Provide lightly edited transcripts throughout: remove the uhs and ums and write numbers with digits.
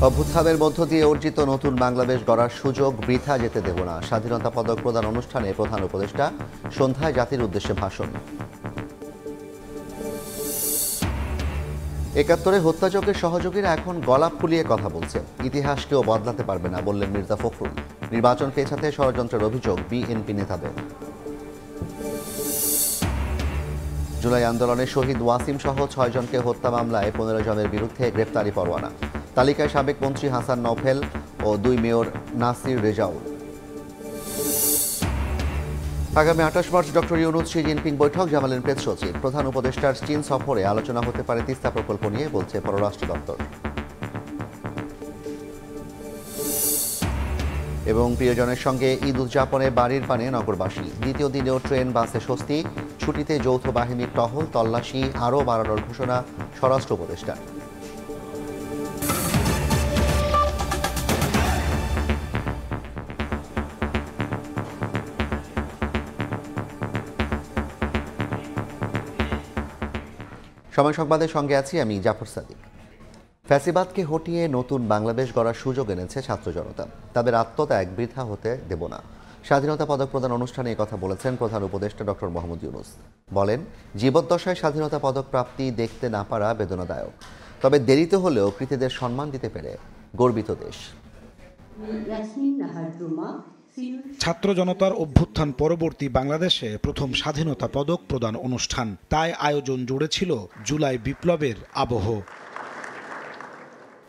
অভ্যুত্থানের মধ্য দিয়ে অর্জিত নতুন বাংলাদেশ গড়ার সুযোগ বৃথা যেতে দেব না। স্বাধীনতা পদক প্রদান অনুষ্ঠানে প্রধান উপদেষ্টা, সন্ধ্যায় জাতির উদ্দেশ্যে ভাষণ। ৭১ হত্যাযজ্ঞের সহযোগীরা এখন গলা ফুলিয়ে কথা বলছে, ইতিহাস কেউ বদলাতে পারবে না বললেন মির্জা ফখরুল। নির্বাচন পেছাতে ষড়যন্ত্রের অভিযোগ বিএনপি নেতাদের। জুলাই আন্দোলনে শহীদ ওয়াসিম সহ ৬ জনকে হত্যা মামলায় ১৫ জনের বিরুদ্ধে গ্রেফতারি পরোয়ানা। তালিকায় সাবেক মন্ত্রী হাসান নওফেল ও ২ মেয়র নাসির রেজাউল। আগামী ২৮ March doctor Yunus Xi Jinping বৈঠক, জানালেন প্রেস সচিব। প্রধান উপদেষ্টার চীন সফরে আলোচনা হতে পারে তিস্তা প্রকল্প নিয়ে, বলছে পররাষ্ট্র দপ্তর। এবং প্রিয়জনের সঙ্গে ঈদ উদযাপনে বাড়ির পানে নগরবাসী। দ্বিতীয় দিনেও ট্রেন বাসে স্বস্তি, ছুটিতে যৌথ বাহিনীর টহল, তল্লাশি আরও বাড়ানোর ঘোষণা স্বরাষ্ট্র উপদেষ্টার। সময় সংবাদের সঙ্গে আছি আমি জাফর সাদিক। ফ্যাসিবাদকে হটিয়ে নতুন বাংলাদেশ গড়ার সুযোগ এনেছে ছাত্র জনতা। তাদের আত্মত্যাগ বৃথা হতে দেব না। স্বাধীনতা পদক প্রদান অনুষ্ঠানে এই কথা বলেছেন প্রধান উপদেষ্টা ডক্টর মোহাম্মদ ইউনূস। বলেন, জীবদ্দশায় স্বাধীনতা পদক প্রাপ্তি দেখতে না পারা বেদনাদায়ক, তবে দেরিতে হলেও কৃতীদের সম্মান দিতে পেরে গর্বিত দেশ। ছাত্র জনতার অভ্যুত্থান পরবর্তী বাংলাদেশে প্রথম স্বাধীনতা পদক প্রদান অনুষ্ঠান, তাই আয়োজন জুড়ে ছিল জুলাই বিপ্লবের আবহ।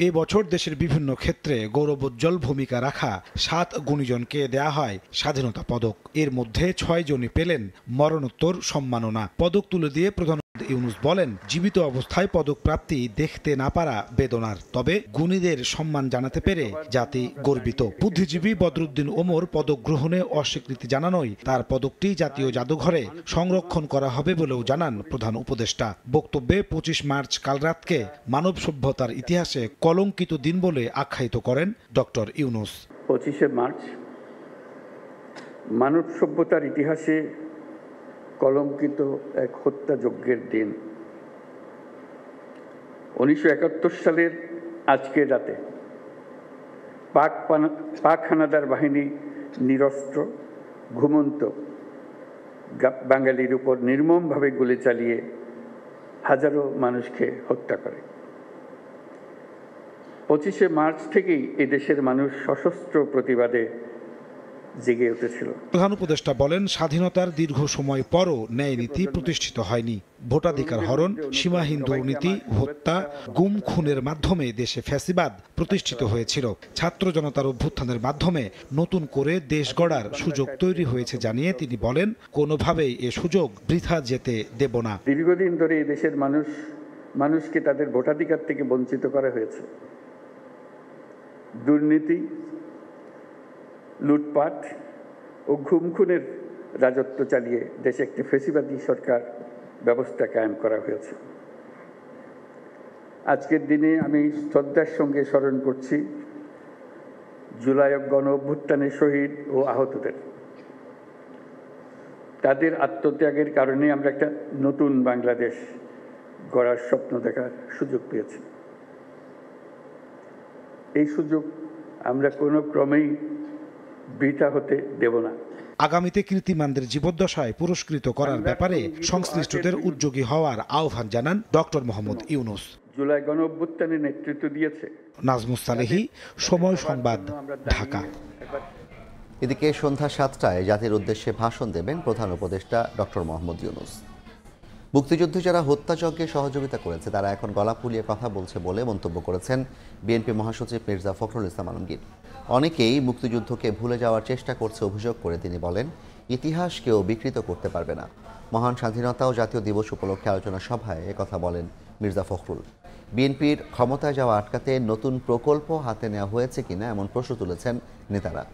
এ বছর দেশের বিভিন্ন ক্ষেত্রে গৌরবোজ্জ্বল ভূমিকা রাখা ৭ গুণীজনকে দেয়া হয় স্বাধীনতা পদক। এর মধ্যে ৬ জনই পেলেন মরণোত্তর সম্মাননা। পদক তুলে দিয়ে প্রধান ইউনূস বলেন, জীবিত অবস্থায় পদক প্রাপ্তি দেখতে না পারা বেদনার, তবে গুণীদের সম্মান জানাতে পেরে জাতি গর্বিত। বুদ্ধিজীবী বদরুদ্দিন ওমর পদক গ্রহণে অস্বীকৃতি জানানোয় তার পদকটি জাতীয় জাদুঘরে সংরক্ষণ করা হবে বলেও জানান প্রধান উপদেষ্টা। বক্তব্যে ২৫ মার্চ কালরাতকে মানব সভ্যতার ইতিহাসে কলঙ্কিত দিন বলে আখ্যায়িত করেন ডক্টর ইউনূস। ২৫শে মার্চ মানব সভ্যতার ইতিহাসে কলঙ্কিত এক হত্যাযজ্ঞের দিন। ১৯৭১ সালের আজকের রাতে পাক হানাদার বাহিনী নিরস্ত্র ঘুমন্ত বাঙালির উপর নির্মমভাবে গুলি চালিয়ে হাজারো মানুষকে হত্যা করে। ২৫শে মার্চ থেকেই এদেশের মানুষ সশস্ত্র প্রতিবাদে জেগে উঠেছিল। প্রধান উপদেষ্টা বলেন, স্বাধীনতার দীর্ঘ সময় পরও ন্যায় নীতি প্রতিষ্ঠিত হয়নি। ভোটাধিকার হরণ, সীমাহীন দুর্নীতি, হত্যা, গুম খুনের মাধ্যমে দেশে ফ্যাসিবাদ প্রতিষ্ঠিত হয়েছিল। ছাত্র জনতার অভ্যুত্থানের মাধ্যমে নতুন করে দেশ গড়ার সুযোগ তৈরি হয়েছে জানিয়ে তিনি বলেন, কোনোভাবেই এ সুযোগ বৃথা যেতে দেব না। দীর্ঘদিন ধরে এই দেশের মানুষকে তাদের ভোটাধিকার থেকে বঞ্চিত করা হয়েছে। দুর্নীতি, লুটপাট ও গুম খুনের রাজত্ব চালিয়ে দেশে একটি ফ্যাসিবাদী সরকার ব্যবস্থা কায়েম করা হয়েছে। আজকের দিনে আমি শ্রদ্ধার সঙ্গে স্মরণ করছি জুলাই গণ অভ্যুত্থানের শহীদ ও আহতদের। তাদের আত্মত্যাগের কারণে আমরা একটা নতুন বাংলাদেশ গড়ার স্বপ্ন দেখার সুযোগ পেয়েছি। এই সুযোগ আমরা কোনো ক্রমেই বৃথা হতে দেব না। আগামীতে কীর্তিমানদের জীবদ্দশায় পুরস্কৃত করার ব্যাপারে সংশ্লিষ্টদের উদ্যোগী হওয়ার আহ্বান জানান ডক্টর মোহাম্মদ ইউনূস। জুলাই গণ অভ্যুত্থানে নেতৃত্ব দিয়েছে নাজমুস সালেহী, সময় সংবাদ, ঢাকা। এদিকে সন্ধ্যা ৭টায় জাতির উদ্দেশ্যে ভাষণ দেবেন প্রধান উপদেষ্টা ডক্টর মোহাম্মদ ইউনূস। মুক্তিযুদ্ধে যারা হত্যাযজ্ঞে সহযোগিতা করেছে তারা এখন গলা ফুলিয়ে কথা বলছে বলে মন্তব্য করেছেন বিএনপি মহাসচিব মির্জা ফখরুল ইসলাম আলমগীর। অনেকেই মুক্তিযুদ্ধকে ভুলে যাওয়ার চেষ্টা করছে অভিযোগ করে তিনি বলেন, ইতিহাস কেউ বিকৃত করতে পারবে না। মহান স্বাধীনতা ও জাতীয় দিবস উপলক্ষে আলোচনা সভায় একথা বলেন মির্জা ফখরুল। বিএনপির ক্ষমতায় যাওয়া আটকাতে নতুন প্রকল্প হাতে নেওয়া হয়েছে কিনা এমন প্রশ্ন তুলেছেন নেতারা।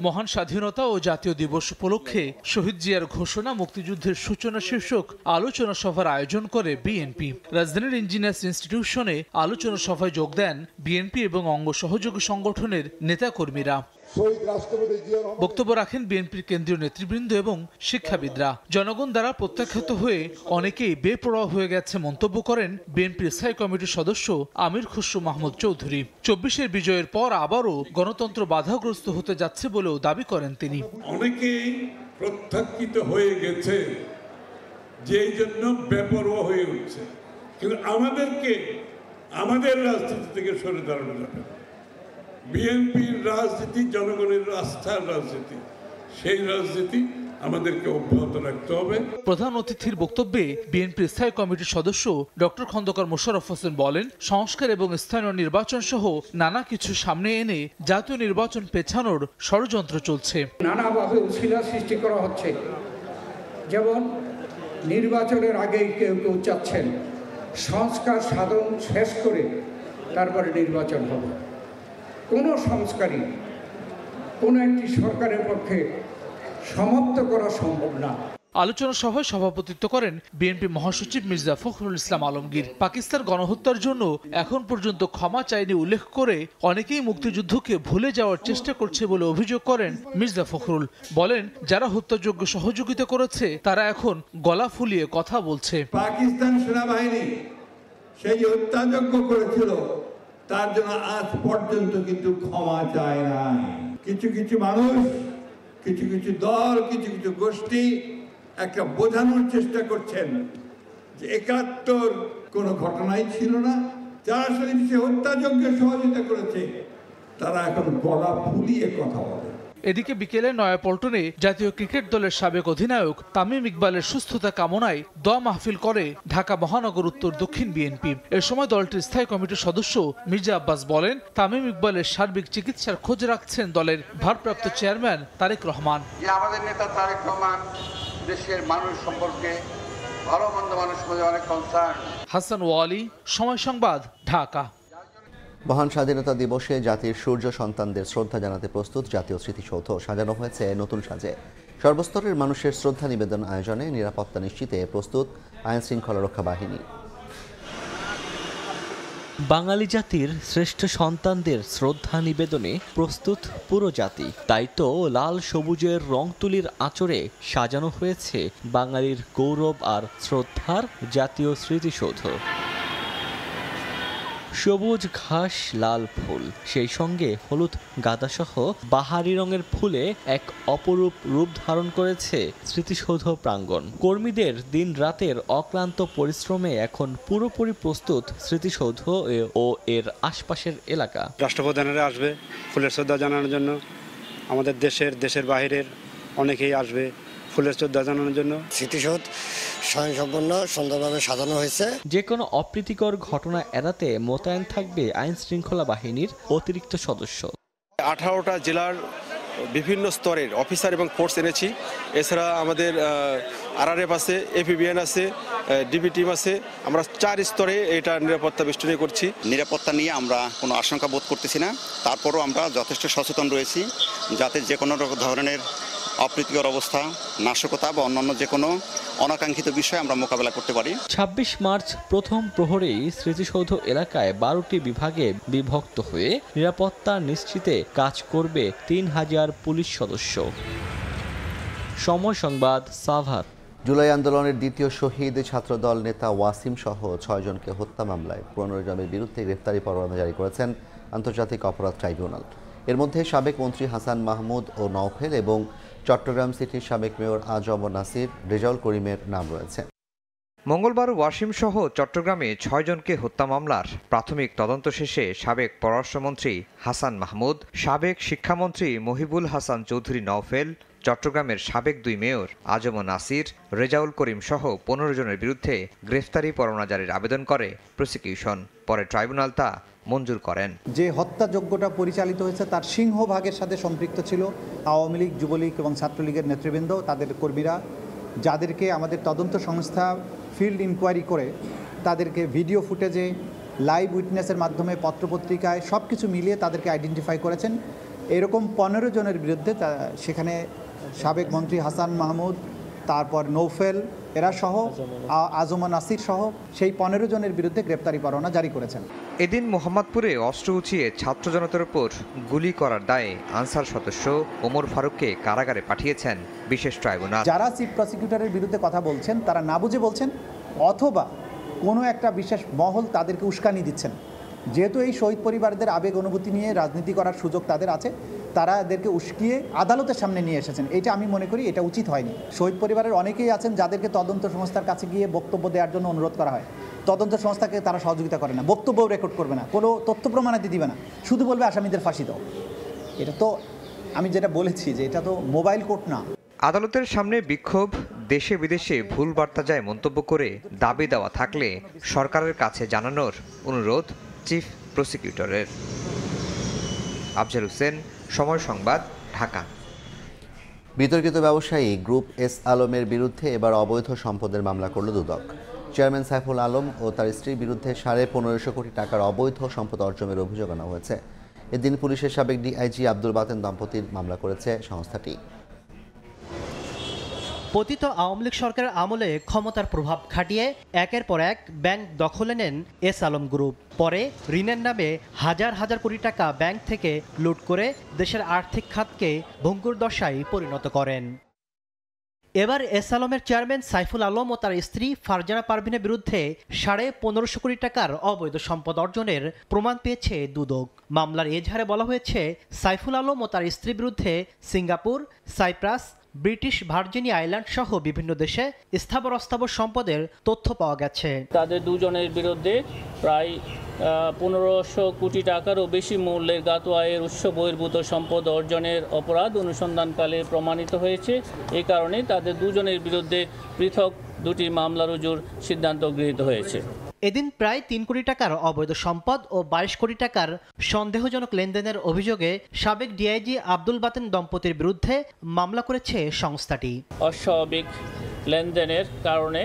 মহান স্বাধীনতা ও জাতীয় দিবস উপলক্ষে শহীদ জিয়ার ঘোষণা মুক্তিযুদ্ধের সূচনা শীর্ষক আলোচনা সভার আয়োজন করে বিএনপি। রাজধানীর ইঞ্জিনিয়ার্স ইনস্টিটিউশনে আলোচনা সভায় যোগ দেন বিএনপি এবং অঙ্গ সহযোগী সংগঠনের নেতাকর্মীরা। শহীদ রাষ্ট্রপতি জিয়া রহমান। বক্তব্য রাখেন বিএনপির কেন্দ্রীয় নেতৃবৃন্দ এবং শিক্ষাবিদরা। জনগণ দ্বারা প্রত্যাখ্যাত হয়ে অনেকেই বেপরোয়া হয়ে গেছে মন্তব্য করেন বিএনপির স্থায়ী কমিটির সদস্য আমির খসরু মাহমুদ চৌধুরী। ২৪-এর বিজয়ের পর আবারও গণতন্ত্র বাধাগ্রস্ত হতে যাচ্ছে বলেও দাবি করেন তিনি। অনেকেই প্রত্যাখ্যিত হয়ে গেছে, যেই জন্য বেপরোয়া হয়ে উঠছে, কিন্তু আমাদেরকে আমাদের রাজনীতি থেকে সরে দাঁড়ানো যাবে। বিএনপির রাজনীতি জনগণের আস্থার রাজনীতি, সেই রাজনীতি আমাদেরকে অব্যাহত রাখতে হবে। প্রধান অতিথির বক্তব্যে বিএনপির স্থায়ী কমিটির সদস্য ডক্টর খন্দকার মোশাররফ হোসেন বলেন, সংস্কার এবং স্থানীয় নির্বাচন সহ নানা কিছু সামনে এনে জাতীয় নির্বাচন পেছানোর ষড়যন্ত্র চলছে। নানাভাবে উছিলা সৃষ্টি করা হচ্ছে, যেমন নির্বাচনের আগেই কেউ কেউ চাচ্ছেন সংস্কার সাধন শেষ করে তারপরে নির্বাচন হবে। কোনো সংস্কারই কোনো একটি সরকারের পক্ষে সমাপ্ত করা সম্ভব না। আলোচনা সভায় সভাপতিত্ব করেন বিএনপি মহাসচিব মির্জা ফখরুল ইসলাম আলমগীর। পাকিস্তান গণহত্যার জন্য এখন পর্যন্ত ক্ষমা চায়নি উল্লেখ করে অনেকেই মুক্তিযুদ্ধকে ভুলে যাওয়ার চেষ্টা করছে বলে অভিযোগ করেন মির্জা ফখরুল। বলেন, যারা হত্যাযোগ্য সহযোগিতা করেছে তারা এখন গলা ফুলিয়ে কথা বলছে। পাকিস্তান সেনাবাহিনী সেই হত্যাযজ্ঞ করেছিল, তার জন্য আজ পর্যন্ত কিন্তু ক্ষমা চায় নাই। কিছু কিছু মানুষ, কিছু কিছু দল, কিছু কিছু গোষ্ঠী একটা বোঝানোর চেষ্টা করছেন যে ৭১ কোনো ঘটনাই ছিল না। যারা সে হত্যাযজ্ঞে সহযোগিতা করেছে তারা এখন গলা ফুলিয়ে কথা বলে। এদিকে বিকেলে নয়াপল্টনে জাতীয় ক্রিকেট দলের সাবেক অধিনায়ক তামিম ইকবালের সুস্থতা কামনায় দোয়া মাহফিল করে ঢাকা মহানগর উত্তর দক্ষিণ বিএনপি। এ সময় দলটির স্থায়ী কমিটির সদস্য মির্জা আব্বাস বলেন, তামিম ইকবালের সার্বিক চিকিৎসার খোঁজ রাখছেন দলের ভারপ্রাপ্ত চেয়ারম্যান তারেক রহমান। আমাদের নেতা তারেক রহমান দেশের মানুষ সম্পর্কে, ভালো মন্দ মানুষ মধ্যে অনেক কনসার্ন। হাসান ওয়ালি, সময় সংবাদ, ঢাকা। মহান স্বাধীনতা দিবসে জাতির সূর্য সন্তানদের শ্রদ্ধা জানাতে প্রস্তুত জাতীয় স্মৃতিসৌধ সাজানো হয়েছে নতুন সাজে। সর্বস্তরের মানুষের শ্রদ্ধা নিবেদন আয়োজনে নিরাপত্তা নিশ্চিতে প্রস্তুত আইন শৃঙ্খলা রক্ষা বাহিনী। বাঙালি জাতির শ্রেষ্ঠ সন্তানদের শ্রদ্ধা নিবেদনে প্রস্তুত পুরো জাতি। তাই তো লাল সবুজের রং তুলির আঁচড়ে সাজানো হয়েছে বাঙালির গৌরব আর শ্রদ্ধার জাতীয় স্মৃতিসৌধ। সবুজ ঘাস, লাল ফুল, সেই সঙ্গে হলুদ গাঁদাসহ বাহারি রঙের ফুলে এক অপরূপ রূপ ধারণ করেছে স্মৃতিসৌধ প্রাঙ্গণ। কর্মীদের দিন রাতের অক্লান্ত পরিশ্রমে এখন পুরোপুরি প্রস্তুত স্মৃতিসৌধ ও এর আশপাশের এলাকা। রাষ্ট্রপ্রধানেরা আসবে ফুলের শ্রদ্ধা জানানোর জন্য, আমাদের দেশের বাইরের অনেকেই আসবে ফুলের শ্রদ্ধা জানানোর জন্য। স্মৃতিসৌধ স্বয়ংসম্পন্ন সুন্দরভাবে সাজানো হয়েছে। যে কোনো অপ্রীতিকর ঘটনা এড়াতে মোতায়েন থাকবে আইন শৃঙ্খলা বাহিনীর অতিরিক্ত সদস্য। 18টা জেলার বিভিন্ন স্তরের অফিসার এবং ফোর্স এনেছি। এছাড়া আমাদের আরআরএফ আছে, এপিবিএন আছে, ডিবি টিম আছে। আমরা 4 স্তরে এটা নিরাপত্তা বেষ্টনী করছি। নিরাপত্তা নিয়ে আমরা কোনো আশঙ্কা বোধ করতেছি না। তারপরও আমরা যথেষ্ট সচেতন রয়েছি যাতে যে কোনো ধরনের অপ্রীতিকর অবস্থা, নাশকতা বা অন্যান্য যে কোনো অনাকাঙ্ক্ষিত বিষয় আমরা মোকাবেলা করতে পারি। ২৬ মার্চ প্রথম প্রহরেই স্মৃতিসৌধ এলাকায় 12টি বিভাগে বিভক্ত হয়ে নিরাপত্তা নিশ্চিতে কাজ করবে ৩,০০০ পুলিশ সদস্য। সময় সংবাদ, সাভার। জুলাই আন্দোলনের দ্বিতীয় শহীদ ছাত্রদল নেতা ওয়াসিম সহ ৬ জনকে হত্যা মামলায় ১৫ জনের বিরুদ্ধে গ্রেফতারি পরোয়ানা জারি করেছেন আন্তর্জাতিক অপরাধ ট্রাইব্যুনাল। এর মধ্যে সাবেক মন্ত্রী হাসান মাহমুদ ও নওফেল এবং চট্টগ্রাম সিটির সাবেক মেয়র আজম নাসির, রেজাউল করিমের নাম রয়েছে। মঙ্গলবার ওয়াসিম সহ চট্টগ্রামে ৬ জনকে হত্যা মামলার প্রাথমিক তদন্ত শেষে সাবেক পররাষ্ট্রমন্ত্রী হাসান মাহমুদ, সাবেক শিক্ষামন্ত্রী মহিবুল হাসান চৌধুরী নওফেল, চট্টগ্রামের সাবেক 2 মেয়র আজম নাসির, রেজাউল করিম সহ 15 জনের বিরুদ্ধে গ্রেফতারি পরোয়ানা জারির আবেদন করে প্রসিকিউশন। পরে ট্রাইব্যুনাল তা মঞ্জুর করেন। যে হত্যাযজ্ঞটা পরিচালিত হয়েছে তার সিংহভাগের সাথে সম্পৃক্ত ছিল আওয়ামী লীগ, যুবলীগ এবং ছাত্রলীগের নেতৃবৃন্দ, তাদের কর্মীরা, যাদেরকে আমাদের তদন্ত সংস্থা ফিল্ড ইনকোয়ারি করে তাদেরকে ভিডিও ফুটেজে, লাইভ উইটনেসের মাধ্যমে, পত্রপত্রিকায় সব কিছু মিলিয়ে তাদেরকে আইডেন্টিফাই করেছেন। এরকম 15 জনের বিরুদ্ধে সেখানে সাবেক মন্ত্রী হাসান মাহমুদ, তারপর নৌফেল এরা সহ আজমান নাসির সহ সেই 15 জনের বিরুদ্ধে গ্রেপ্তারি পরোয়ানা জারি করেছেন। এদিন মোহাম্মদপুরে অস্ত্র উঁচিয়ে ছাত্র জনতার উপর গুলি করার দায়ে আনসার সদস্য ওমর ফারুককে কারাগারে পাঠিয়েছেন বিশেষ ট্রাইব্যুনাল। যারা চিফ প্রসিকিউটরের বিরুদ্ধে কথা বলছেন তারা না বুঝে বলছেন অথবা কোনো একটা বিশেষ মহল তাদেরকে উস্কানি দিচ্ছেন। যেহেতু এই শহীদ পরিবারদের আবেগ অনুভূতি নিয়ে রাজনীতি করার সুযোগ তাদের আছে, তারা এদেরকে উস্কিয়ে আদালতের সামনে নিয়ে এসেছেন। এটা আমি মনে করি এটা উচিত হয়নি। শহীদ পরিবারের অনেকেই আছেন যাদেরকে তদন্ত সংস্থার কাছে গিয়ে বক্তব্য দেওয়ার জন্য অনুরোধ করা হয়। তদন্ত সংস্থাকে তারা সহযোগিতা করে না, বক্তব্যও রেকর্ড করবে না, কোনো তথ্য প্রমাণাদি দিবে না, শুধু বলবে আসামিদের ফাঁসি দাও। এটা তো আমি যেটা বলেছি যে এটা তো মোবাইল কোর্ট না। আদালতের সামনে বিক্ষোভ, দেশে বিদেশে ভুল বার্তা যায় মন্তব্য করে দাবি দেওয়া থাকলে সরকারের কাছে জানানোর অনুরোধ চিফ প্রসিকিউটরের। আফজাল হোসেন, সময় সংবাদ, ঢাকা। বিতর্কিত ব্যবসায়ী গ্রুপ এস আলমের বিরুদ্ধে এবার অবৈধ সম্পদের মামলা করল দুদক। চেয়ারম্যান সাইফুল আলম ও তার স্ত্রীর বিরুদ্ধে 1550 কোটি টাকার অবৈধ সম্পদ অর্জনের অভিযোগ আনা হয়েছে। এদিন পুলিশের সাবেক ডিআইজি আব্দুল বাতেন দম্পতির মামলা করেছে সংস্থাটি। পতিত আওয়ামী লীগ সরকারের আমলে ক্ষমতার প্রভাব খাটিয়ে একের পর এক ব্যাংক দখলে নেন এস আলম গ্রুপ। পরে ঋণের নামে হাজার হাজার কোটি টাকা ব্যাংক থেকে লুট করে দেশের আর্থিক খাতকে ভঙ্গুর দশায় পরিণত করেন। এবার এস আলমের চেয়ারম্যান সাইফুল আলম ও তার স্ত্রী ফারজানা পারভিনের বিরুদ্ধে 1550 কোটি টাকার অবৈধ সম্পদ অর্জনের প্রমাণ পেয়েছে দুদক। মামলার এজাহারে বলা হয়েছে সাইফুল আলম ও তার স্ত্রীর বিরুদ্ধে Singapore, Cyprus, British Virgin island সহ বিভিন্ন দেশে স্থাবর অস্থাবর সম্পদের তথ্য পাওয়া গেছে। তাদের দুজনের বিরুদ্ধে প্রায় 1500 কোটি টাকারও বেশি মূল্যের জ্ঞাত আয়ের উৎস বহির্ভূত সম্পদ অর্জনের অপরাধ অনুসন্ধানকালে প্রমাণিত হয়েছে। এই কারণে তাদের দুজনের বিরুদ্ধে পৃথক দুটি মামলা রুজুর সিদ্ধান্ত গৃহীত হয়েছে। এদিন প্রায় 3 কোটি টাকার অবৈধ সম্পদ ও 22 কোটি টাকার সন্দেহজনক লেনদেনের অভিযোগে সাবেক ডিআইজি আব্দুল বাতেন দম্পতির বিরুদ্ধে মামলা করেছে সংস্থাটি। অস্বাভাবিক লেনদেনের কারণে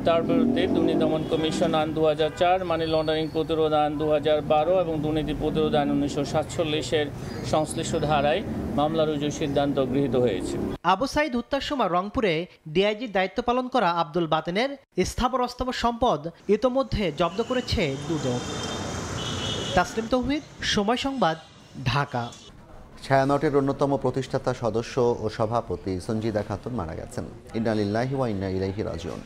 তার বিরুদ্ধে দুর্নীতি দমন কমিশন আইন 2004, মানি লন্ডারিং প্রতিরোধ আইন 2012 এবং দুর্নীতি প্রতিরোধ আইন 1947-এর সংশ্লিষ্ট ধারায় মামলা রুজুর সিদ্ধান্ত গৃহীত হয়েছে। আবু সাইদ হত্যার সময় রংপুরে ডিআইজির দায়িত্ব পালন করা আব্দুল বাতেনের স্থাবর অস্থাবর সম্পদ ইতোমধ্যে জব্দ করেছে দুদক। তাসলিম তৌহিদ, সময় সংবাদ, ঢাকা। ছায়ানটের অন্যতম প্রতিষ্ঠাতা সদস্য ও সভাপতি সঞ্জিদা খাতুন মারা গেছেন। ইন্না লিল্লাহি ওয়া ইন্না ইলাইহি রাজিউন।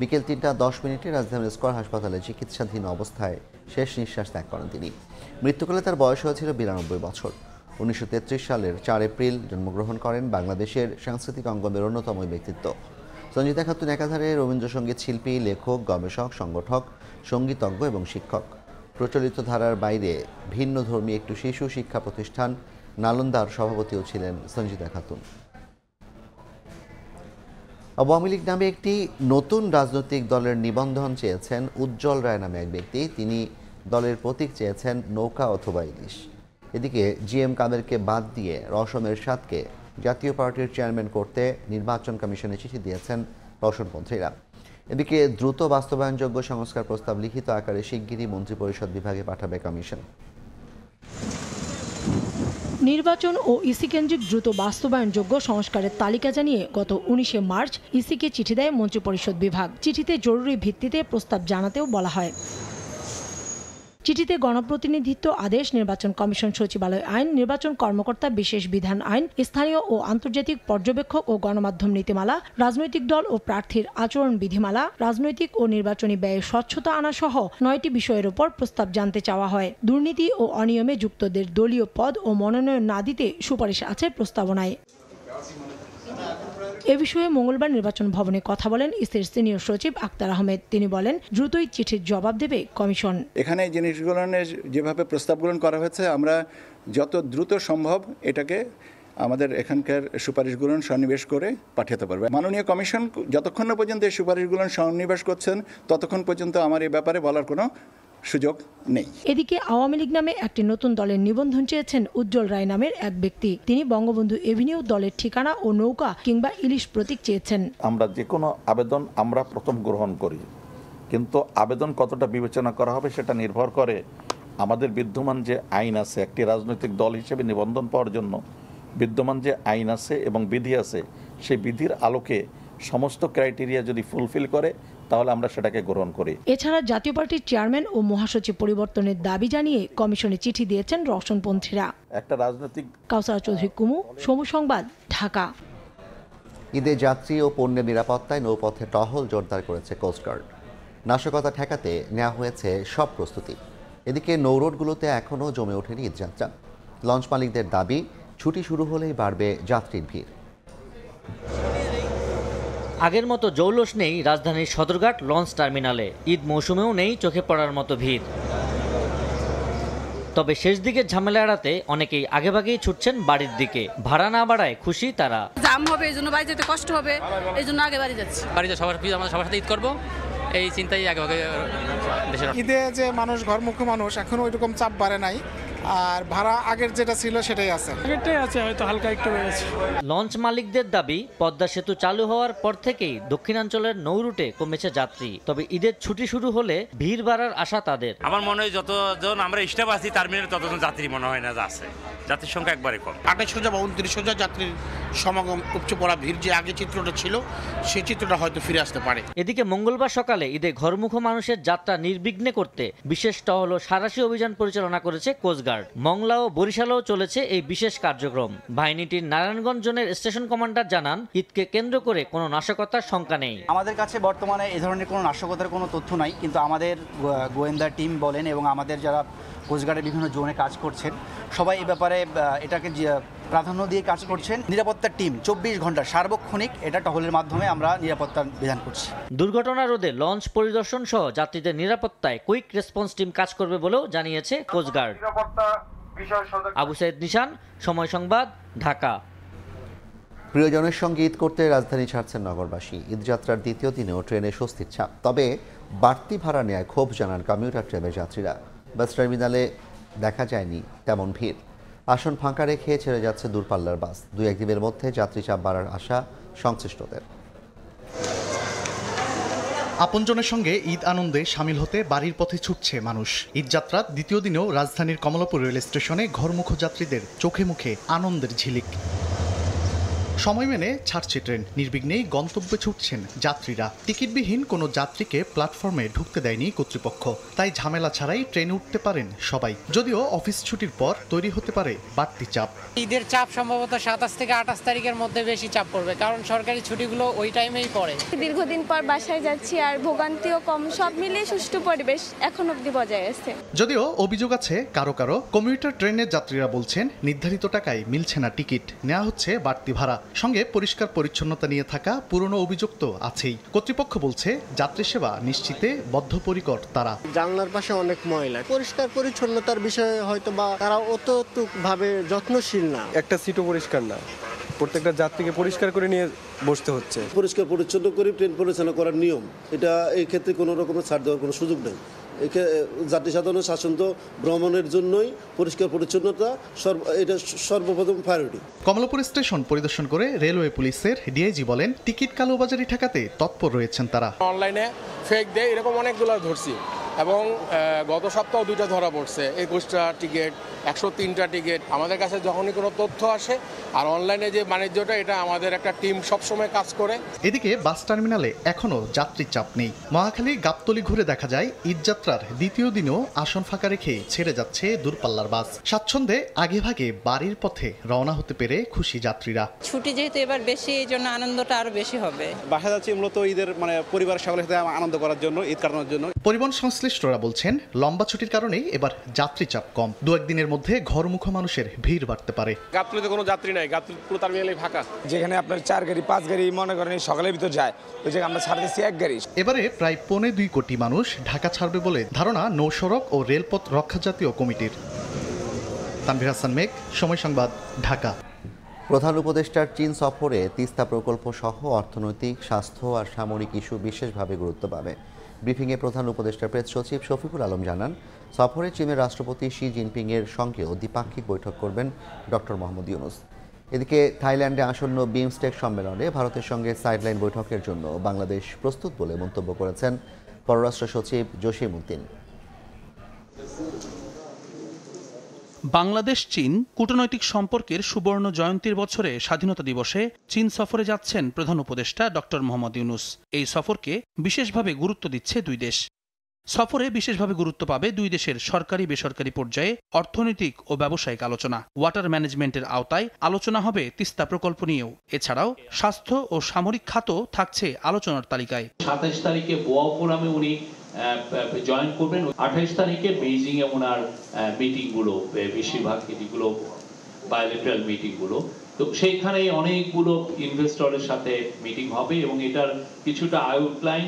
বিকেল 3:10 রাজধানীর স্কয়ার হাসপাতালে চিকিৎসাধীন অবস্থায় শেষ নিঃশ্বাস ত্যাগ করেন তিনি। মৃত্যুকালে তার বয়স হয়েছিল 92 বছর। 1933 সালের 4 এপ্রিল জন্মগ্রহণ করেন বাংলাদেশের সাংস্কৃতিক অঙ্গনের অন্যতম ব্যক্তিত্ব। সঞ্জিদা খাতুন একাধারে রবীন্দ্রসঙ্গীত শিল্পী, লেখক, গবেষক, সংগঠক, সঙ্গীতজ্ঞ এবং শিক্ষক। প্রচলিত ধারার বাইরে ভিন্ন ধর্মী একটু শিশু শিক্ষা প্রতিষ্ঠান নালন্দার সভাপতিও ছিলেন সঞ্জিদা খাতুন। আওয়ামী লীগ নামে একটি নতুন রাজনৈতিক দলের নিবন্ধন চেয়েছেন উজ্জ্বল রায় নামে এক ব্যক্তি। তিনি দলের প্রতীক চেয়েছেন নৌকা অথবা ইলিশ। এদিকে জিএম কাদেরকে বাদ দিয়ে রওশন এরশাদকে জাতীয় পার্টির চেয়ারম্যান করতে নির্বাচন কমিশনে চিঠি দিয়েছেন রওশনপন্থীরা। এদিকে দ্রুত বাস্তবায়নযোগ্য সংস্কার প্রস্তাব লিখিত আকারে শিগগিরই মন্ত্রিপরিষদ বিভাগে পাঠাবে কমিশন। নির্বাচন ও ইসি কেন্দ্রিক দ্রুত বাস্তবায়নযোগ্য সংস্কারের তালিকা জানিয়ে গত 19 মার্চ ইসিকে চিঠি দেয় মন্ত্রিপরিষদ বিভাগ। চিঠিতে জরুরি ভিত্তিতে প্রস্তাব জানাতেও বলা হয়। চিঠিতে গণপ্রতিনিধিত্ব আদেশ, নির্বাচন কমিশন সচিবালয় আইন, নির্বাচন কর্মকর্তা বিশেষ বিধান আইন, স্থানীয় ও আন্তর্জাতিক পর্যবেক্ষক ও গণমাধ্যম নীতিমালা, রাজনৈতিক দল ও প্রার্থীর আচরণ বিধিমালা, রাজনৈতিক ও নির্বাচনী ব্যয়ে স্বচ্ছতা আনা সহ 9টি বিষয়ের উপর প্রস্তাব জানতে চাওয়া হয়। দুর্নীতি ও অনিয়মে যুক্তদের দলীয় পদ ও মনোনয়ন না দিতে সুপারিশ আছে প্রস্তাবনায়। এ বিষয়ে মঙ্গলবার নির্বাচন ভবনে কথা বলেন ইসির সিনিয়র সচিব আক্তার আহমেদ। তিনি বলেন, দ্রুতই চিঠির জবাব দেবে কমিশন। এখানে জিনিসগুলো যেভাবে প্রস্তাবগুলো করা হয়েছে, আমরা যত দ্রুত সম্ভব এটাকে আমাদের এখানকার সুপারিশগুলো সন্নিবেশ করে পাঠাতে পারবে। মাননীয় কমিশন যতক্ষণ না পর্যন্ত এই সুপারিশগুলো সন্নিবেশ করছেন ততক্ষণ পর্যন্ত আমার এই ব্যাপারে বলার কোনো সুযোগ নেই। এদিকে আওয়ামী লীগ নামে একটি নতুন দলের নিবন্ধন চেয়েছেন উজ্জ্বল রায় নামের এক ব্যক্তি। তিনি বঙ্গবন্ধু এভিনিউ দলের ঠিকানা ও নৌকা কিংবা ইলিশ প্রতীক চেয়েছেন। আমরা যে কোনো আবেদন আমরা প্রথম গ্রহণ করি, কিন্তু আবেদন কতটা বিবেচনা করা হবে সেটা নির্ভর করে আমাদের বিদ্যমান যে আইন আছে। একটি রাজনৈতিক দল হিসেবে নিবন্ধন পাওয়ার জন্য বিদ্যমান যে আইন আছে এবং বিধি আছে সেই বিধির আলোকে সমস্ত ক্রাইটেরিয়া যদি ফুলফিল করে তাহলে আমরা সেটাকে গ্রহণ করি। এছাড়া জাতীয় পার্টির চেয়ারম্যান ও মহাসচিব পরিবর্তনের দাবি জানিয়ে কমিশনে চিঠি দিয়েছেন রওশনপন্থীরা। একটা রাজনৈতিক কাউসার চৌধুরী কুমু, সময় সংবাদ, ঢাকা। ঈদে যাত্রী ও পণ্যের নিরাপত্তায় নৌপথে টহল জোরদার করেছে কোস্টগার্ড। নাশকতা ঠেকাতে নেওয়া হয়েছে সব প্রস্তুতি। এদিকে নৌরোডগুলোতে এখনও জমে ওঠেনি ঈদযাত্রা। লঞ্চ মালিকদের দাবি, ছুটি শুরু হলেই বাড়বে যাত্রীর ভিড়। আগের মতো জৌলুস নেই রাজধানীর সদরঘাট লঞ্চ টার্মিনালে। ঈদ মৌসুমেও নেই চোখে পড়ার মতো ভিড়। তবে শেষ দিকের ঝামেলা এড়াতে অনেকেই আগেভাগেই ছুটছেন বাড়ির দিকে। ভাড়া না বাড়ায় খুশি তারা। জাম হবে, এই জন্য বাড়ি যেতে কষ্ট হবে, এই জন্য আগে বাড়ি যাচ্ছি। বাড়িতে সবার সাথে ঈদ করবো এই চিন্তাই আগেভাগে। ঈদে যে মানুষ ঘরমুখী মানুষ এখনো ওইরকম চাপ বাড়ে নাই, আর ভাড়া আগের যেটা ছিল সেটাই আছে, হয়তো হালকা একটু বেড়েছে। লঞ্চ মালিকদের দাবি, পদ্মা সেতু চালু হওয়ার পর থেকেই দক্ষিণাঞ্চলের নৌ রুটে কমেছে যাত্রী। তবে ঈদের ছুটি শুরু হলে ভিড় বাড়ার আশা তাদের। আমার মনে হয় যতজন আমরা স্টাফ আছি টার্মিনালে ততজন যাত্রী মনে হয় না আছে, যাত্রীর সংখ্যা একবারে কম। 2800 বা 2900 যাত্রীর সমাগম, উপচে পড়া ভিড় যে আগে চিত্রটা ছিল সেই চিত্রটা হয়তো ফিরে আসতে পারে। এদিকে মঙ্গলবার সকালে ঈদে ঘরমুখ মানুষের যাত্রা নির্বিঘ্নে করতে বিশেষ টহল ও সাঁড়াশি অভিযান পরিচালনা করেছে কোস্টগার্ড। মংলা ও বরিশালেও চলেছে এই বিশেষ কার্যক্রম। বাহিনীটির নারায়ণগঞ্জ জোনের স্টেশন কমান্ডার জানান, ঈদকে কেন্দ্র করে কোনো নাশকতার শঙ্কা নেই। আমাদের কাছে বর্তমানে এই ধরনের কোনো নাশকতার কোনো তথ্য নাই, কিন্তু আমাদের গোয়েন্দা টিম বলেন এবং আমাদের যারা কোস্টগার্ডের বিভিন্ন জোনে কাজ করছেন সবাই এই ব্যাপারে এটাকে প্রাধান্য দিয়ে কাজ করছেন। নিরাপত্তার টিম 24 ঘন্টা সার্বক্ষণিক এটা টহলের মাধ্যমে আমরা নিরাপত্তার বিধান করছি। দুর্ঘটনা রোধে লঞ্চ পরিদর্শন সহ যাত্রীদের নিরাপত্তায় কুইক রেসপন্স টিম কাজ করবে বলেও জানিয়েছে কোস্টগার্ড। আবু সাইদ নিশান, সময় সংবাদ, ঢাকা। প্রিয়জনের সঙ্গে ঈদ করতে রাজধানী ছাড়ছেন নগরবাসী। ঈদযাত্রার দ্বিতীয় দিনেও ট্রেনে স্বস্তির ছাপ। তবে বাড়তি ভাড়া নেয় ক্ষোভ জানান কমিউটার ট্রেনের যাত্রীরা। বাস টার্মিনালে দেখা যায়নি তেমন ভিড়। আসন ফাঁকা রেখে ছেড়ে যাচ্ছে দূরপাল্লার বাস। 2-1 দিনের মধ্যে যাত্রী চাপ বাড়ার আশা সংশ্লিষ্টদের। আপনজনের সঙ্গে ঈদ আনন্দে সামিল হতে বাড়ির পথে ছুটছে মানুষ। ঈদযাত্রার দ্বিতীয় দিনেও রাজধানীর কমলাপুর রেল স্টেশনে ঘরমুখ যাত্রীদের চোখে মুখে আনন্দের ঝিলিক। সময় মেনে ছাড়ছে ট্রেন, নির্বিঘ্নেই গন্তব্যে ছুটছেন যাত্রীরা। টিকিটবিহীন কোনো যাত্রীকে প্ল্যাটফর্মে ঢুকতে দেয়নি কর্তৃপক্ষ, তাই ঝামেলা ছাড়াই ট্রেনে উঠতে পারেন সবাই। যদিও অফিস ছুটির পর তৈরি হতে পারে বাড়তি চাপ। ঈদের চাপ সম্ভবত 27 থেকে 28 তারিখের মধ্যে বেশি চাপ পড়বে, কারণ সরকারি ছুটিগুলো ওই টাইমেই পড়ে। দীর্ঘদিন পর বাসায় যাচ্ছি, আর ভোগান্তিও কম, সব মিলিয়ে সুষ্ঠু পরিবেশ এখন অবধি বজায় আছে। যদিও অভিযোগ আছে কারো কারো। কমিউটার ট্রেনের যাত্রীরা বলছেন, নির্ধারিত টাকায় মিলছে না টিকিট, নেওয়া হচ্ছে বাড়তি ভাড়া। সঙ্গে পরিষ্কার পরিচ্ছন্নতা নিয়ে থাকা পুরনো অভিযোগ তো আছেই। কর্তৃপক্ষ বলছে যাত্রী সেবা নিশ্চিতে বদ্ধপরিকর তারা। জানলার পাশে অনেক ময়লা, পরিষ্কার পরিচ্ছন্নতার বিষয়ে হয়তো বা তারা অতটুক ভাবে যত্নশীল না। একটা সিটও পরিষ্কার না, প্রত্যেকটা যাত্রীকে পরিষ্কার করে নিয়ে বসতে হচ্ছে। পরিষ্কার পরিচ্ছন্ন করে ট্রেন পরিচালনা করার নিয়ম, এটা এই ক্ষেত্রে কোনো রকমের ছাড় দেওয়ার কোনো সুযোগ নেই। যাত্রী সাধারণের শাসন তো ভ্রমণের জন্যই পরিষ্কার পরিচ্ছন্নতা এটা সর্বপ্রথম প্রায়োরিটি। কমলাপুর স্টেশন পরিদর্শন করে রেলওয়ে পুলিশের ডিআইজি বলেন, টিকিট কালোবাজারি ঠেকাতে তৎপর রয়েছেন তারা। অনলাইনে ফেক দেয় এরকম অনেকগুলো ধরছি, এবং গত সপ্তাহ 2টা ধরা পড়ছে। 21টা টিকিট, 103টা টিকিট। আমাদের কাছে যখনই কোনো তথ্য আসে, আর অনলাইনে যে বাণিজ্যটা, এটা আমাদের একটা টিম সবসময় কাজ করে। এদিকে বাস টার্মিনালে এখনো যাত্রীর চাপ নেই। মহাখালী গাবতলী ঘুরে দেখা যায় ঈদযাত্রার দ্বিতীয় দিনেও আসন ফাঁকা রেখে ছেড়ে যাচ্ছে দূরপাল্লার বাস। স্বাচ্ছন্দ্যে আগেভাগে বাড়ির পথে রওনা হতে পেরে খুশি যাত্রীরা। ছুটি যেহেতু এবার বেশি, এই জন্য আনন্দটা আরো বেশি হবে। বাসা যাচ্ছি মূলত ঈদের পরিবার সকলের সাথে আনন্দ করার জন্য, ঈদ কাটানোর জন্য। পরিবহন সংশ্লিষ্টরা বলছেন, লম্বা ছুটির কারণেই এবার যাত্রী চাপ কম। 2-1 দিনের মধ্যে ঘরমুখ মানুষের ভিড় বাড়তে পারে। গাবতলীতে কোনো যাত্রী নাই, গাবতলী পুরো টার্মিনালই ফাঁকা। যেখানে আপনার 4 গাড়ি 5 গাড়ি মনে করেন সকালের ভিতর যায়, ওই জায়গায় আমরা ছাড় দিচ্ছি 1 গাড়ি। এবারে প্রায় 2.25 কোটি মানুষ ঢাকা ছাড়বে বলে ধারণা নৌসড়ক ও রেলপথ রক্ষা জাতীয় কমিটির। তানভীর হাসান মেঘ, সময় সংবাদ, ঢাকা। প্রধান উপদেষ্টার চীন সফরে তিস্তা প্রকল্প সহ অর্থনৈতিক, স্বাস্থ্য আর সামরিক ইস্যু বিশেষভাবে গুরুত্ব পাবে। ব্রিফিংয়ে প্রধান উপদেষ্টার প্রেস সচিব শফিকুল আলম জানান, সফরে চীনের রাষ্ট্রপতি শি জিনপিংয়ের সঙ্গেও দ্বিপাক্ষিক বৈঠক করবেন ডক্টর মোহাম্মদ ইউনূস। এদিকে থাইল্যান্ডে আসন্ন বিমস্টেক সম্মেলনে ভারতের সঙ্গে সাইডলাইন বৈঠকের জন্য বাংলাদেশ প্রস্তুত বলে মন্তব্য করেছেন পররাষ্ট্র সচিব জসিম উদ্দিন। বাংলাদেশ চীন কূটনৈতিক সম্পর্কের সুবর্ণ জয়ন্তীর বছরে স্বাধীনতা দিবসে চীন সফরে যাচ্ছেন প্রধান উপদেষ্টা ডক্টর মোহাম্মদ ইউনূস। এই সফরকে বিশেষভাবে গুরুত্ব দিচ্ছে দুই দেশ। সফরে বিশেষভাবে গুরুত্ব পাবে দুই দেশের সরকারি বেসরকারি পর্যায়ে অর্থনৈতিক ও ব্যবসায়িক আলোচনা। ওয়াটার ম্যানেজমেন্টের আওতায় আলোচনা হবে তিস্তা প্রকল্প নিয়েও। এছাড়াও স্বাস্থ্য ও সামরিক খাতও থাকছে আলোচনার তালিকায়। 27 তারিখে বোয়া ফোরামে উনি জয়েন করবেন। 28 তারিখে বেইজিং এ ওনার মিটিংগুলো, বেশিরভাগ মিটিংগুলো বায়োলেটারাল মিটিংগুলো, তো সেইখানে অনেকগুলো ইনভেস্টরের সাথে মিটিং হবে এবং এটার কিছুটা আউটলাইন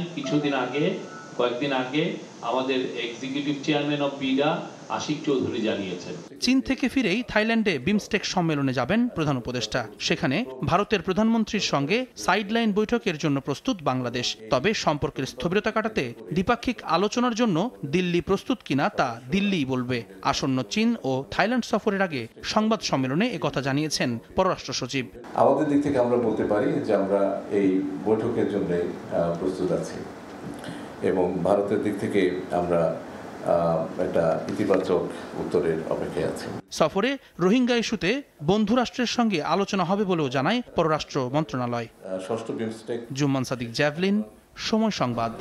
কয়েকদিন আগে আমাদের executive chairman of BIDA Ashik Chowdhury জানিয়েছেন। চীন থেকে ফিরেই থাইল্যান্ডে বিমস্টেক সম্মেলনে যাবেন প্রধান উপদেষ্টা। সেখানে ভারতের প্রধানমন্ত্রীর সঙ্গে সাইডলাইন বৈঠকের জন্য প্রস্তুত বাংলাদেশ। তবে সম্পর্কের স্থবিরতা কাটাতে দ্বিপাক্ষিক আলোচনার জন্য দিল্লি প্রস্তুত কিনা তা দিল্লিই বলবে। আসন্ন চীন ও থাইল্যান্ড সফরের আগে সংবাদ সম্মেলনে একথা জানিয়েছেন পররাষ্ট্র সচিব। আমাদের দিক থেকে আমরা বলতে পারি যে আমরা এই বৈঠকের জন্য প্রস্তুত আছি এবং ভারতের দিক থেকে আমরা একটা ইতিবাচক উত্তরের অপেক্ষায় আছি। সফরে রোহিঙ্গা ইস্যুতে বন্ধু রাষ্ট্রের সঙ্গে আলোচনা হবে বলেও জানায় পররাষ্ট্র মন্ত্রণালয়। ষষ্ঠ বিমস্টেক। জুম্মান সাদিক, জ্যাভলিন, সময় সংবাদ,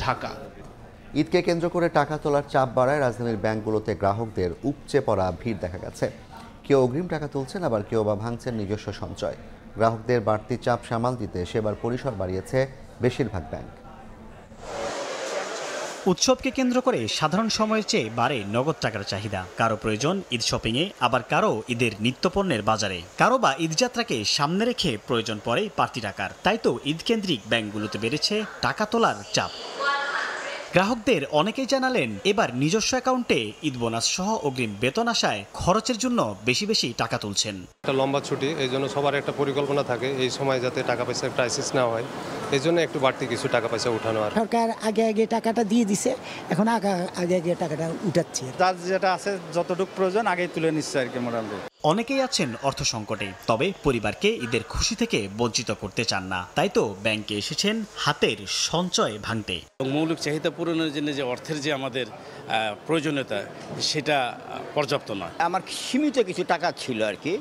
ঢাকা। ঈদকে কেন্দ্র করে টাকা তোলার চাপ বাড়ায় রাজধানীর ব্যাংকগুলোতে গ্রাহকদের উপচে পড়া ভিড় দেখা গেছে। কেউ অগ্রিম টাকা তুলছেন, আবার কেউ বা ভাঙছেন নিজস্ব সঞ্চয়। গ্রাহকদের বাড়তি চাপ সামাল দিতে সেবার পরিসর বাড়িয়েছে বেশিরভাগ ব্যাংক। উৎসবকে কেন্দ্র করে সাধারণ সময়ের চেয়ে বাড়ে নগদ টাকার চাহিদা। কারো প্রয়োজন ঈদ শপিংয়ে, আবার কারো ঈদের নিত্যপণ্যের বাজারে, কারো বা ঈদযাত্রাকে সামনে রেখে প্রয়োজন পড়ে বাড়তি টাকার। তাই তো ঈদ কেন্দ্রিক ব্যাংকগুলোতে বেড়েছে টাকা তোলার চাপ। গ্রাহকদের অনেকেই জানালেন এবার নিজস্ব অ্যাকাউন্টে ঈদ বোনাস সহ অগ্রিম বেতন আসায় খরচের জন্য বেশি বেশি টাকা তুলছেন। একটা লম্বা ছুটি, এই জন্য সবার একটা পরিকল্পনা থাকে এই সময় যাতে টাকা পয়সার ক্রাইসিস না হয়, এই জন্য একটু বাড়তি কিছু টাকা পয়সা উঠানো। আর সরকার আগে টাকাটা দিয়ে দিছে, এখন আগে টাকাটা উঠাচ্ছে। যার যেটা আছে যতটুকু প্রয়োজন আগে তুলে নিচ্ছে আর কি। মোটামুটি অনেকেই আছেন অর্থ সংকটে, তবে পরিবারকে ঈদের খুশি থেকে বঞ্চিত করতে চান না। তাই তো ব্যাংকে এসেছেন হাতের সঞ্চয় ভাঙতে। মৌলিক চাহিদা পূরণের জন্য যে অর্থের যে আমাদের প্রয়োজনীয়তা, সেটা পর্যাপ্ত নয়। আমার সীমিত কিছু টাকা ছিল আর কি,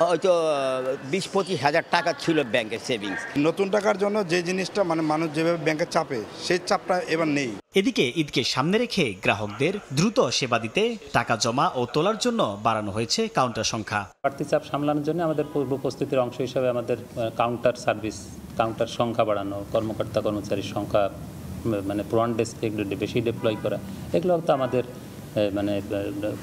হয়তো 20-25 হাজার টাকা ছিল ব্যাংকের সেভিংস। নতুন টাকার জন্য যে জিনিসটা মানুষ যেভাবে ব্যাংকে চাপে, সেই চাপটা এবার নেই। এদিকে ঈদকে সামনে রেখে গ্রাহকদের দ্রুত সেবা দিতে টাকা জমা ও তোলার জন্য বাড়ানো হয়েছে কাউন্টার সংখ্যা। বাড়তি চাপ সামলানোর জন্য আমাদের পূর্ব প্রস্তুতির অংশ হিসাবে আমাদের কাউন্টার সংখ্যা বাড়ানো, কর্মকর্তা কর্মচারীর সংখ্যা ফ্রন্ট ডেস্কে বেশি ডিপ্লয় করা, এগুলো তো আমাদের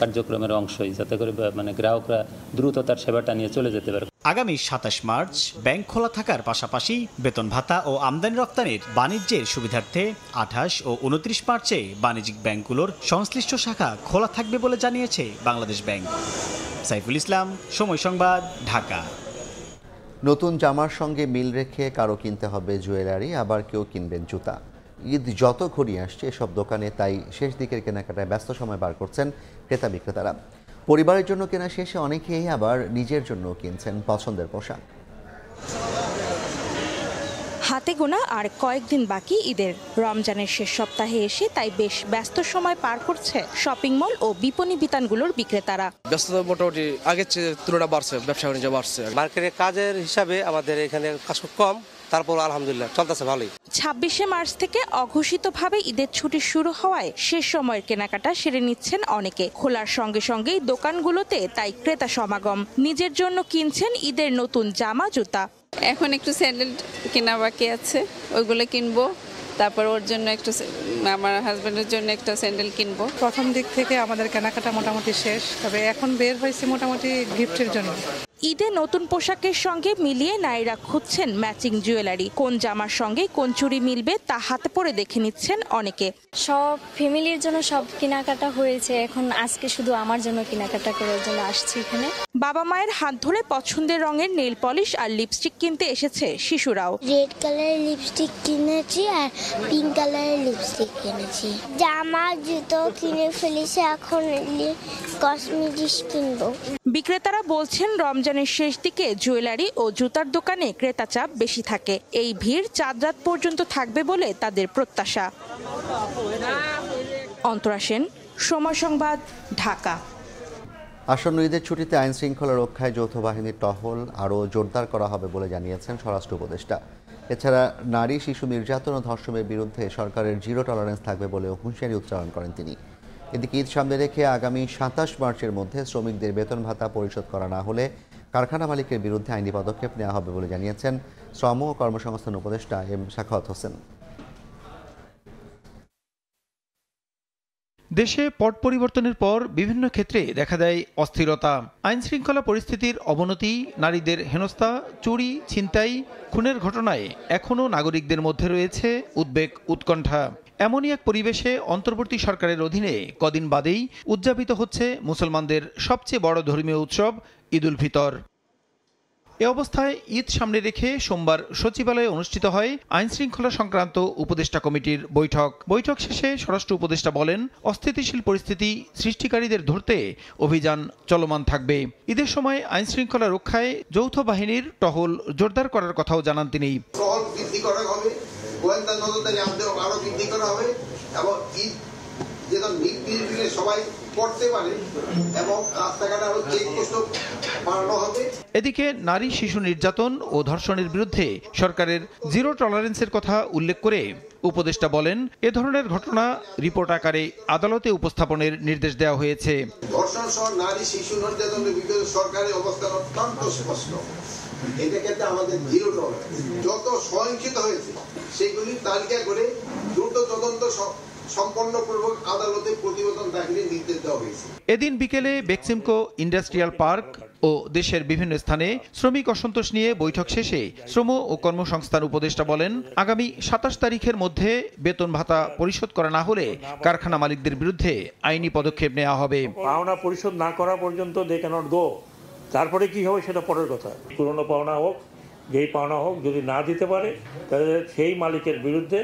কার্যক্রমের অংশই, যাতে করে গ্রাহকরা দ্রুত তার সেবাটা নিয়ে চলে যেতে পারে। আগামী 27 মার্চ ব্যাংক খোলা থাকার পাশাপাশি বেতন ভাতা ও আমদানি রপ্তানির বাণিজ্যের সুবিধার্থে 28 ও 29 মার্চে বাণিজ্যিক ব্যাংকগুলোর সংশ্লিষ্ট শাখা খোলা থাকবে বলে জানিয়েছে বাংলাদেশ ব্যাংক। সাইফুল ইসলাম, সময় সংবাদ, ঢাকা। নতুন জামার সঙ্গে মিল রেখে কারো কিনতে হবে জুয়েলারি, আবার কেউ কিনবেন জুতা। ঈদ যত ঘনিয়ে আসছে এসব দোকানে তাই শেষ দিকের কেনাকাটায় ব্যস্ত সময় বার করছেন ক্রেতা বিক্রেতারা। পরিবারের জন্য কেনা শেষে অনেকেই আবার নিজের জন্য কিনছেন পছন্দের পোশাক। হাতে গোনা আর কয়েকদিন বাকি ঈদের। রমজানের শেষ সপ্তাহে এসে তাই বেশ ব্যস্ত সময় পার করছে শপিং মল ও বিপণী বিতানগুলোর বিক্রেতারা। ব্যস্ততা মোটামুটি আগের চেয়ে তুলনা বাড়ছে, ব্যবসা বাণিজ্য বাড়ছে। মার্কেটের কাজের হিসাবে আমাদের এখানে কাজ কম, তারপর আলহামদুলিল্লাহ চলতেছে ভালোই। 26শে মার্চ থেকে অঘোষিতভাবে ঈদের ছুটি শুরু হওয়ায় শেষ সময়ের কেনাকাটা সেরে নিচ্ছেন অনেকে। খোলার সঙ্গে সঙ্গেই দোকানগুলোতে তাই ক্রেতা সমাগম। নিজের জন্য কিনছেন ঈদের নতুন জামা জুতা। এখন একটু স্যান্ডেল কেনা বাকি আছে, ওইগুলো কিনবো। তারপর ওর জন্য একটু, আমার হাজবেন্ডের জন্য একটা স্যান্ডেল কিনবো। প্রথম দিক থেকে আমাদের কেনাকাটা মোটামুটি শেষ, তবে এখন বের হয়েছে মোটামুটি গিফটের জন্য। ঈদে নতুন পোশাকের সঙ্গে মিলিয়ে নারীরা খুঁজছেন ম্যাচিং জুয়েলারি। কোন জামার সঙ্গে কোন চুড়ি মিলবে তা হাতে পরে দেখে নিচ্ছেন অনেকে। সব ফ্যামিলির জন্য সব কেনাকাটা হয়েছে, এখন আজকে শুধু আমার জন্য কেনাকাটা করার জন্য আসছি এখানে। বাবা মায়ের হাত ধরে পছন্দের রঙের নেল পলিশ আর লিপস্টিক কিনতে এসেছে শিশুরাও। রেড কালারের লিপস্টিক কিনেছি আর পিঙ্ক কালারের লিপস্টিক কিনেছি। জামা জুতো কিনে ফেলেছি, এখন কসমেটিক্স কিনবো। বিক্রেতারা বলছেন রমজানের শেষ দিকে জুয়েলারি ও জুতার দোকানে ক্রেতা চাপ বেশি থাকে। এই ভিড় চাঁদ রাত পর্যন্ত থাকবে বলে তাদের প্রত্যাশা। অন্তরা সেন, সময় সংবাদ, ঢাকা। আসন্ন ঈদের ছুটিতে আইন শৃঙ্খলা রক্ষায় যৌথ বাহিনীর টহল আরও জোরদার করা হবে বলে জানিয়েছেন স্বরাষ্ট্র উপদেষ্টা। এছাড়া নারী শিশু নির্যাতন ও ধর্ষণের বিরুদ্ধে সরকারের জিরো টলারেন্স থাকবে বলেও হুঁশিয়ারি উচ্চারণ করেন তিনি। এদিকে ঈদ সামনে রেখে আগামী ২৭ মার্চের মধ্যে শ্রমিকদের বেতন ভাতা পরিশোধ করা না হলে কারখানা মালিকের বিরুদ্ধে আইনি পদক্ষেপ নেওয়া হবে বলে জানিয়েছেন শ্রম ও কর্মসংস্থান উপদেষ্টা এম সাখাওয়াত হোসেন। দেশে পট পরিবর্তনের পর বিভিন্ন ক্ষেত্রে দেখা দেয় অস্থিরতা। আইন শৃঙ্খলা পরিস্থিতির অবনতি, নারীদের হেনস্থা, চুরি, ছিনতাই, খুনের ঘটনায় এখনও নাগরিকদের মধ্যে রয়েছে উদ্বেগ, উৎকণ্ঠা। এমনই এক পরিবেশে অন্তর্বর্তী সরকারের অধীনে কদিন বাদেই উদযাপিত হচ্ছে মুসলমানদের সবচেয়ে বড় ধর্মীয় উৎসব ঈদ উল ফিতর। এ অবস্থায় ঈদ সামনে রেখে সোমবার সচিবালয়ে অনুষ্ঠিত হয় আইন শৃঙ্খলা সংক্রান্ত উপদেষ্টা কমিটির বৈঠক শেষে স্বরাষ্ট্র উপদেষ্টা বলেন, অস্থিতিশীল পরিস্থিতি সৃষ্টিকারীদের ধরতে অভিযান চলমান থাকবে। ঈদের সময় আইন শৃঙ্খলা রক্ষায় যৌথ বাহিনীর টহল জোরদার করার কথাও জানান তিনি। টহল বৃদ্ধি করা হবে, গোয়েন্দা নজরদারি আরো বৃদ্ধি করা হবে এবং ঈদ যেন নির্বিঘ্নে সবাই করতে পারে এবং রাস্তাঘাটে আরো চেকপোস্ট বাড়ানো হবে। এদিকে নারী শিশু নির্যাতন ও ধর্ষণের বিরুদ্ধে সরকারের জিরো টলারেন্সের কথা উল্লেখ করে উপদেষ্টা বলেন, এ ধরনের ঘটনা রিপোর্ট আকারে আদালতে উপস্থাপনের নির্দেশ দেওয়া হয়েছে। ধর্ষণ সহ নারী শিশু নির্যাতনের বিরুদ্ধে সরকারের অবস্থান অত্যন্ত স্পষ্ট। এটা ক্ষেত্রে আমাদের জিরো টলারেন্স। যত সহিংসিত হয়েছে সেগুলি তালিকা করে দ্রুত তদন্ত সম্পন্নপূর্বক আদালতে প্রতিবেদন দাখিলের নির্দেশ দেওয়া হয়েছে। এদিন বিকেলে বেক্সিমকো ইন্ডাস্ট্রিয়াল পার্ক ও দেশের বিভিন্ন স্থানে শ্রমিক অসন্তোষ নিয়ে বৈঠক শেষে শ্রম ও কর্মসংস্থান উপদেষ্টা বলেন, আগামী ২৭ তারিখের মধ্যে বেতন ভাতা পরিশোধ করা না হলে কারখানা মালিকদের বিরুদ্ধে আইনি পদক্ষেপ নেওয়া হবে। পাওনা পরিশোধ না করা পর্যন্ত দে ক্যানট গো। তারপরে কি হবে সেটা পরের কথা। পুরনো পাওনা হোক, যেই পাওনা হোক, যদি না দিতে পারে তাহলে সেই মালিকের বিরুদ্ধে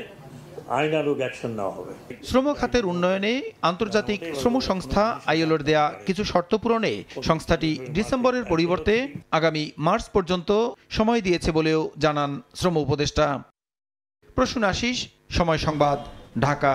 আইনানুগ অ্যাকশন নেওয়া হবে। শ্রম খাতের উন্নয়নে আন্তর্জাতিক শ্রম সংস্থা আইএলওর দেয়া কিছু শর্ত পূরণে সংস্থাটি ডিসেম্বরের পরিবর্তে আগামী মার্চ পর্যন্ত সময় দিয়েছে বলেও জানান শ্রম উপদেষ্টা। প্রসূন আশিস, সময় সংবাদ, ঢাকা।